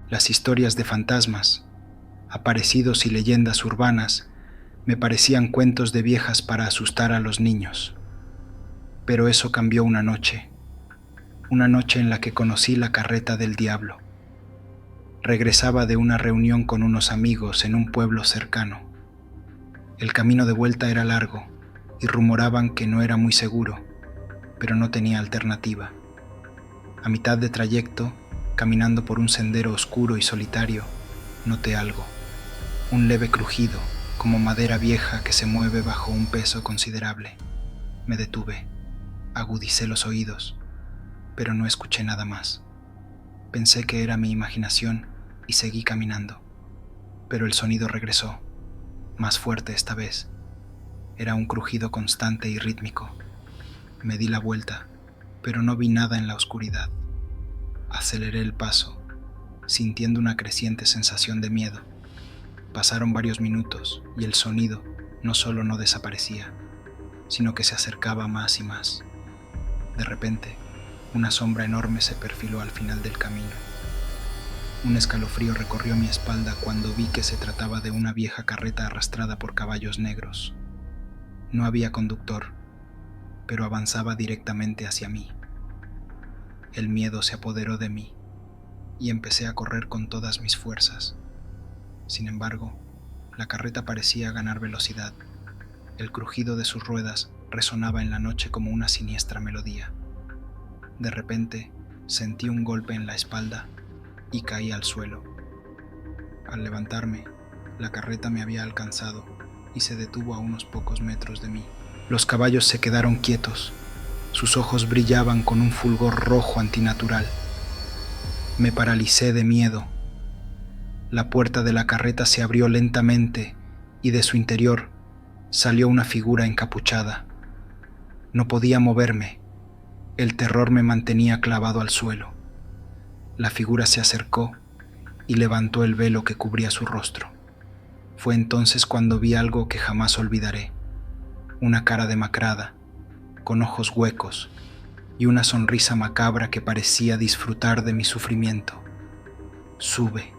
Las historias de fantasmas, aparecidos y leyendas urbanas me parecían cuentos de viejas para asustar a los niños. Pero eso cambió una noche en la que conocí la carreta del diablo. Regresaba de una reunión con unos amigos en un pueblo cercano. El camino de vuelta era largo y rumoraban que no era muy seguro, pero no tenía alternativa. A mitad de trayecto, caminando por un sendero oscuro y solitario, noté algo, un leve crujido, como madera vieja que se mueve bajo un peso considerable. Me detuve, agudicé los oídos, pero no escuché nada más. Pensé que era mi imaginación y seguí caminando, pero el sonido regresó, más fuerte esta vez. Era un crujido constante y rítmico. Me di la vuelta, pero no vi nada en la oscuridad. Aceleré el paso, sintiendo una creciente sensación de miedo. Pasaron varios minutos y el sonido no solo no desaparecía, sino que se acercaba más y más. De repente, una sombra enorme se perfiló al final del camino. Un escalofrío recorrió mi espalda cuando vi que se trataba de una vieja carreta arrastrada por caballos negros. No había conductor, pero avanzaba directamente hacia mí. El miedo se apoderó de mí y empecé a correr con todas mis fuerzas. Sin embargo, la carreta parecía ganar velocidad. El crujido de sus ruedas resonaba en la noche como una siniestra melodía. De repente, sentí un golpe en la espalda y caí al suelo. Al levantarme, la carreta me había alcanzado y se detuvo a unos pocos metros de mí. Los caballos se quedaron quietos. Sus ojos brillaban con un fulgor rojo antinatural. Me paralicé de miedo. La puerta de la carreta se abrió lentamente y de su interior salió una figura encapuchada. No podía moverme. El terror me mantenía clavado al suelo. La figura se acercó y levantó el velo que cubría su rostro. Fue entonces cuando vi algo que jamás olvidaré. Una cara demacrada, con ojos huecos y una sonrisa macabra que parecía disfrutar de mi sufrimiento. «Sube»,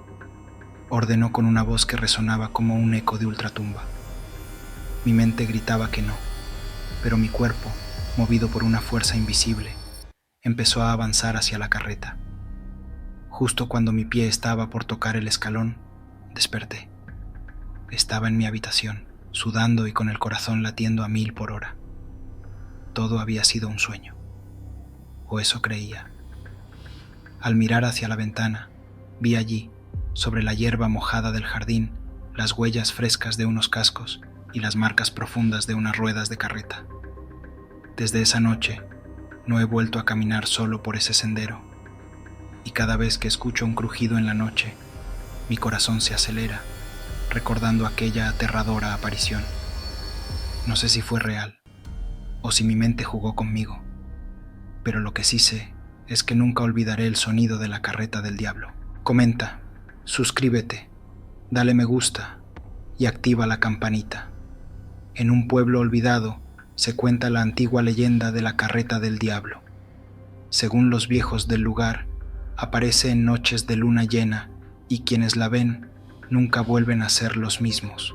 ordenó con una voz que resonaba como un eco de ultratumba. Mi mente gritaba que no, pero mi cuerpo, movido por una fuerza invisible, empezó a avanzar hacia la carreta. Justo cuando mi pie estaba por tocar el escalón, desperté. Estaba en mi habitación, sudando y con el corazón latiendo a 1000 por hora. Todo había sido un sueño, o eso creía. Al mirar hacia la ventana, vi allí, sobre la hierba mojada del jardín, las huellas frescas de unos cascos y las marcas profundas de unas ruedas de carreta. Desde esa noche, no he vuelto a caminar solo por ese sendero, y cada vez que escucho un crujido en la noche, mi corazón se acelera, recordando aquella aterradora aparición. No sé si fue real, o si mi mente jugó conmigo, pero lo que sí sé es que nunca olvidaré el sonido de la carreta del diablo. Comenta, suscríbete, dale me gusta y activa la campanita. En un pueblo olvidado se cuenta la antigua leyenda de la carreta del diablo. Según los viejos del lugar, aparece en noches de luna llena y quienes la ven nunca vuelven a ser los mismos.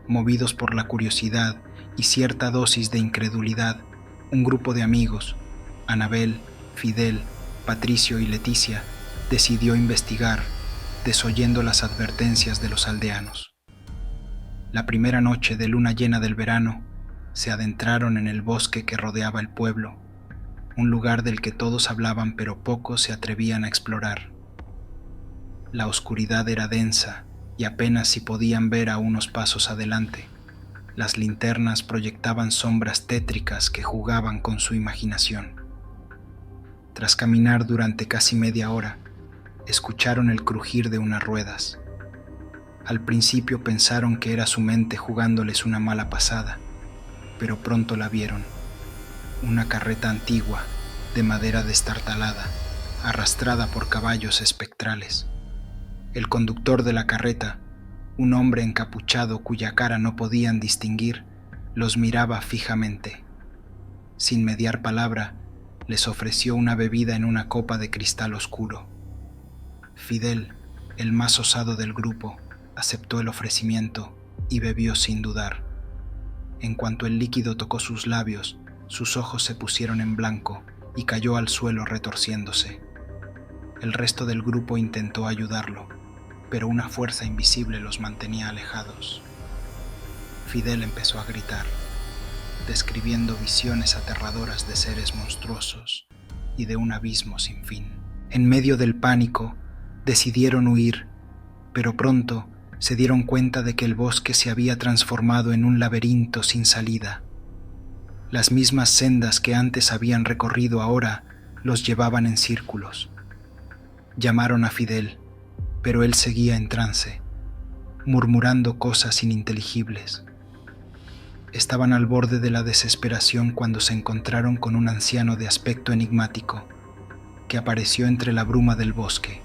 Movidos por la curiosidad y cierta dosis de incredulidad, un grupo de amigos, Anabel, Fidel, Patricio y Leticia, decidió investigar, desoyendo las advertencias de los aldeanos. La primera noche de luna llena del verano, se adentraron en el bosque que rodeaba el pueblo, un lugar del que todos hablaban pero pocos se atrevían a explorar. La oscuridad era densa y apenas si podían ver a unos pasos adelante. Las linternas proyectaban sombras tétricas que jugaban con su imaginación. Tras caminar durante casi media hora, escucharon el crujir de unas ruedas. Al principio pensaron que era su mente jugándoles una mala pasada, pero pronto la vieron. Una carreta antigua, de madera destartalada, arrastrada por caballos espectrales. El conductor de la carreta, un hombre encapuchado cuya cara no podían distinguir, los miraba fijamente. Sin mediar palabra, les ofreció una bebida en una copa de cristal oscuro. Fidel, el más osado del grupo, aceptó el ofrecimiento y bebió sin dudar. En cuanto el líquido tocó sus labios, sus ojos se pusieron en blanco y cayó al suelo retorciéndose. El resto del grupo intentó ayudarlo, pero una fuerza invisible los mantenía alejados. Fidel empezó a gritar, describiendo visiones aterradoras de seres monstruosos y de un abismo sin fin. En medio del pánico, decidieron huir, pero pronto se dieron cuenta de que el bosque se había transformado en un laberinto sin salida. Las mismas sendas que antes habían recorrido ahora los llevaban en círculos. Llamaron a Fidel, pero él seguía en trance, murmurando cosas ininteligibles. Estaban al borde de la desesperación cuando se encontraron con un anciano de aspecto enigmático que apareció entre la bruma del bosque.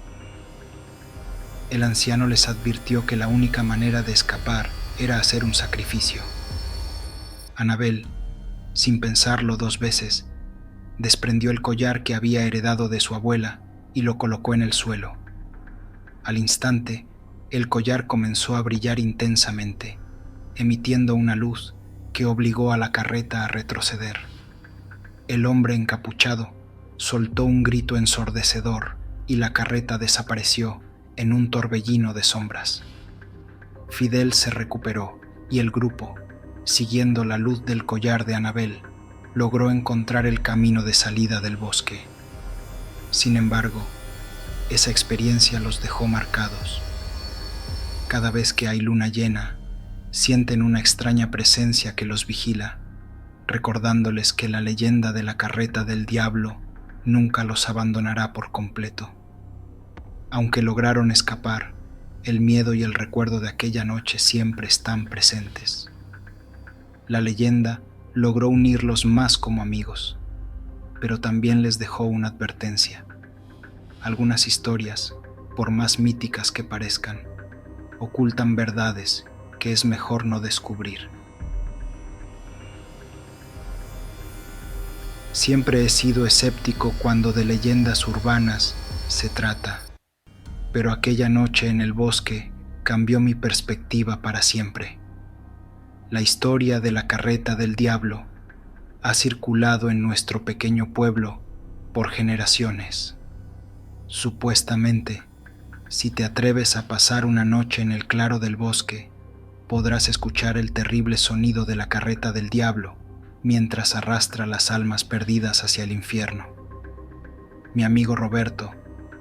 El anciano les advirtió que la única manera de escapar era hacer un sacrificio. Anabel, sin pensarlo 2 veces, desprendió el collar que había heredado de su abuela y lo colocó en el suelo. Al instante, el collar comenzó a brillar intensamente, emitiendo una luz que obligó a la carreta a retroceder. El hombre encapuchado soltó un grito ensordecedor y la carreta desapareció en un torbellino de sombras. Fidel se recuperó y el grupo, siguiendo la luz del collar de Anabel, logró encontrar el camino de salida del bosque. Sin embargo, esa experiencia los dejó marcados. Cada vez que hay luna llena, sienten una extraña presencia que los vigila, recordándoles que la leyenda de la carreta del diablo nunca los abandonará por completo. Aunque lograron escapar, el miedo y el recuerdo de aquella noche siempre están presentes. La leyenda logró unirlos más como amigos, pero también les dejó una advertencia. Algunas historias, por más míticas que parezcan, ocultan verdades que es mejor no descubrir. Siempre he sido escéptico cuando de leyendas urbanas se trata, pero aquella noche en el bosque cambió mi perspectiva para siempre. La historia de la carreta del diablo ha circulado en nuestro pequeño pueblo por generaciones. Supuestamente, si te atreves a pasar una noche en el claro del bosque, podrás escuchar el terrible sonido de la carreta del diablo mientras arrastra las almas perdidas hacia el infierno. Mi amigo Roberto,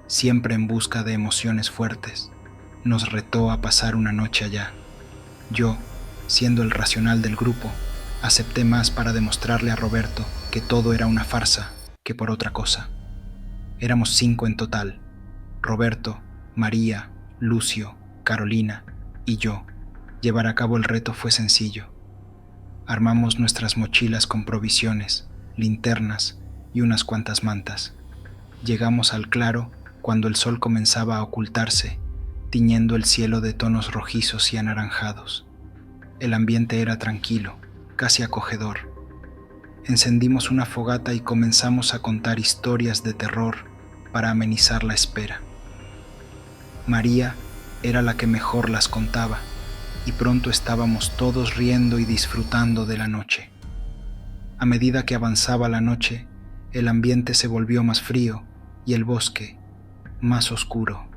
siempre en busca de emociones fuertes, nos retó a pasar una noche allá. Yo, siendo el racional del grupo, acepté más para demostrarle a Roberto que todo era una farsa que por otra cosa. Éramos 5 en total: Roberto, María, Lucio, Carolina y yo. Llevar a cabo el reto fue sencillo. Armamos nuestras mochilas con provisiones, linternas y unas cuantas mantas. Llegamos al claro cuando el sol comenzaba a ocultarse, tiñendo el cielo de tonos rojizos y anaranjados. El ambiente era tranquilo, casi acogedor. Encendimos una fogata y comenzamos a contar historias de terror para amenizar la espera. María era la que mejor las contaba, y pronto estábamos todos riendo y disfrutando de la noche. A medida que avanzaba la noche, el ambiente se volvió más frío y el bosque más oscuro.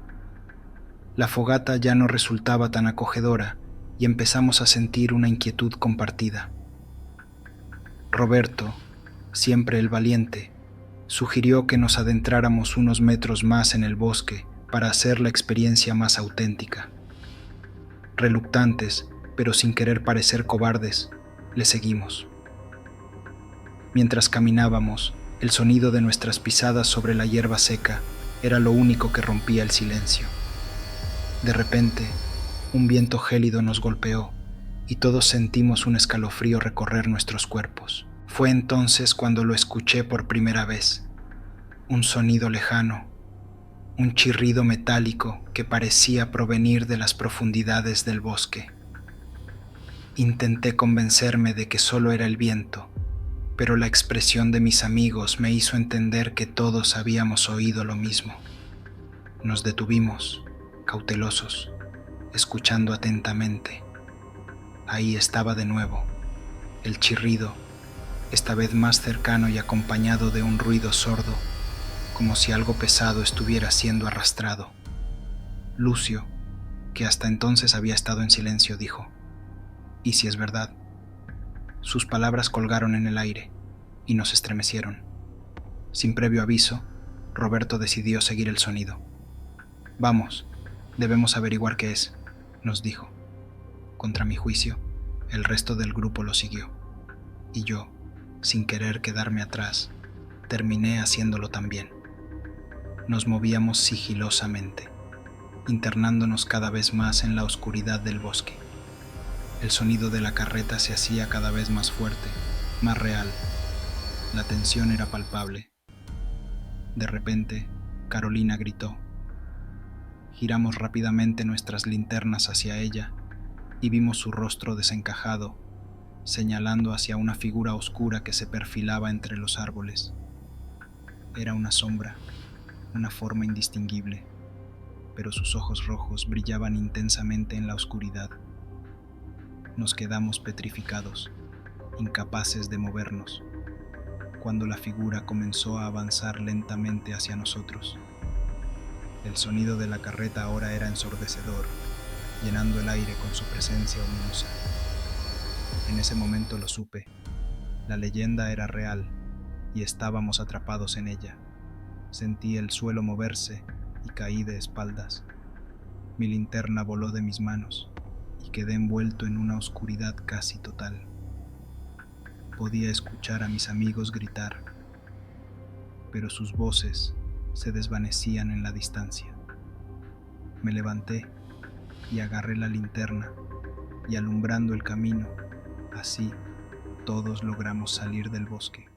La fogata ya no resultaba tan acogedora y empezamos a sentir una inquietud compartida. Roberto, siempre el valiente, sugirió que nos adentráramos unos metros más en el bosque para hacer la experiencia más auténtica. Reluctantes, pero sin querer parecer cobardes, le seguimos. Mientras caminábamos, el sonido de nuestras pisadas sobre la hierba seca era lo único que rompía el silencio. De repente, un viento gélido nos golpeó y todos sentimos un escalofrío recorrer nuestros cuerpos. Fue entonces cuando lo escuché por primera vez. Un sonido lejano, un chirrido metálico que parecía provenir de las profundidades del bosque. Intenté convencerme de que solo era el viento, pero la expresión de mis amigos me hizo entender que todos habíamos oído lo mismo. Nos detuvimos, cautelosos, escuchando atentamente. Ahí estaba de nuevo, el chirrido, esta vez más cercano y acompañado de un ruido sordo, como si algo pesado estuviera siendo arrastrado. Lucio, que hasta entonces había estado en silencio, dijo: ¿y si es verdad? Sus palabras colgaron en el aire y nos estremecieron. Sin previo aviso, Roberto decidió seguir el sonido. Vamos, debemos averiguar qué es, nos dijo. Contra mi juicio, el resto del grupo lo siguió, y yo, sin querer quedarme atrás, terminé haciéndolo también. Nos movíamos sigilosamente, internándonos cada vez más en la oscuridad del bosque. El sonido de la carreta se hacía cada vez más fuerte, más real. La tensión era palpable. De repente, Carolina gritó. Giramos rápidamente nuestras linternas hacia ella y vimos su rostro desencajado, señalando hacia una figura oscura que se perfilaba entre los árboles. Era una sombra, una forma indistinguible, pero sus ojos rojos brillaban intensamente en la oscuridad. Nos quedamos petrificados, incapaces de movernos, cuando la figura comenzó a avanzar lentamente hacia nosotros. El sonido de la carreta ahora era ensordecedor, llenando el aire con su presencia ominosa. En ese momento lo supe. La leyenda era real y estábamos atrapados en ella. Sentí el suelo moverse y caí de espaldas. Mi linterna voló de mis manos y quedé envuelto en una oscuridad casi total. Podía escuchar a mis amigos gritar, pero sus voces se desvanecían en la distancia. Me levanté y agarré la linterna y alumbrando el camino, así todos logramos salir del bosque.